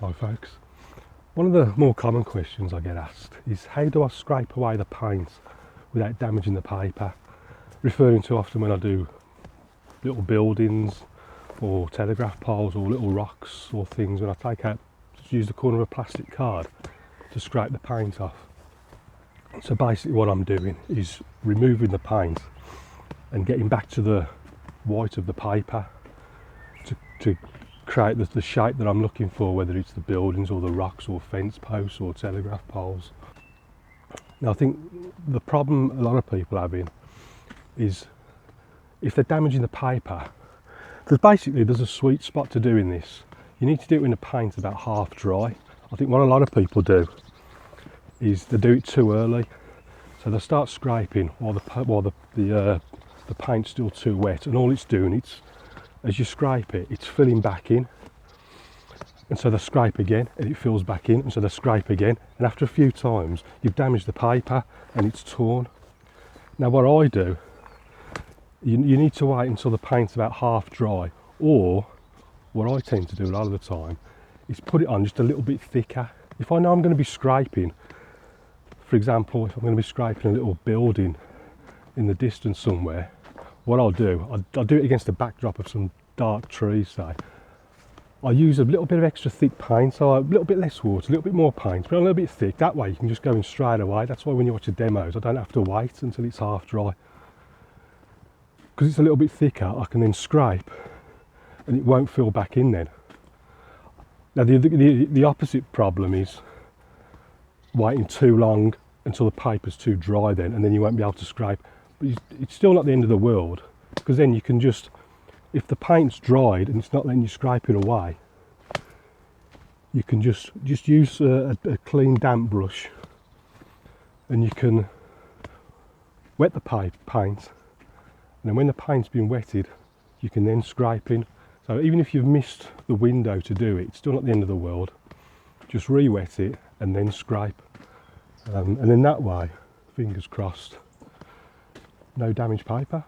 Hi folks. One of the more common questions I get asked is how do I scrape away the paint without damaging the paper? Referring to often when I do little buildings or telegraph poles or little rocks or things, when I take out, just use the corner of a plastic card to scrape the paint off. So basically what I'm doing is removing the paint and getting back to the white of the paper to create the shape that I'm looking for, whether it's the buildings or the rocks or fence posts or telegraph poles. Now I think the problem a lot of people are having is if they're damaging the paper, there's a sweet spot to doing this. You need to do it when the paint's about half dry. I think what a lot of people do is they do it too early. So they start scraping while the paint's still too wet, and all it's doing, as you scrape it, it's filling back in. And so they scrape again and it fills back in, and so they scrape again, and after a few times you've damaged the paper and it's torn. Now what I do, you need to wait until the paint's about half dry, or what I tend to do a lot of the time is put it on just a little bit thicker. If I know I'm going to be scraping, for example, if I'm going to be scraping a little building in the distance somewhere, what I'll do, I'll do it against the backdrop of some dark trees, say. I use a little bit of extra thick paint, so a little bit less water, a little bit more paint, but a little bit thick. That way you can just go in straight away. That's why when you watch the demos, I don't have to wait until it's half dry. Because it's a little bit thicker, I can then scrape and it won't fill back in then. Now the opposite problem is waiting too long until the paper's too dry then, and then you won't be able to scrape. But it's still not the end of the world, because then you can just, if the paint's dried and it's not letting you scrape it away, you can just use a clean damp brush, and you can wet the paint, and then when the paint's been wetted, you can then scrape in. So even if you've missed the window to do it, it's still not the end of the world. Just re-wet it and then scrape, and then that way, fingers crossed, no damaged paper.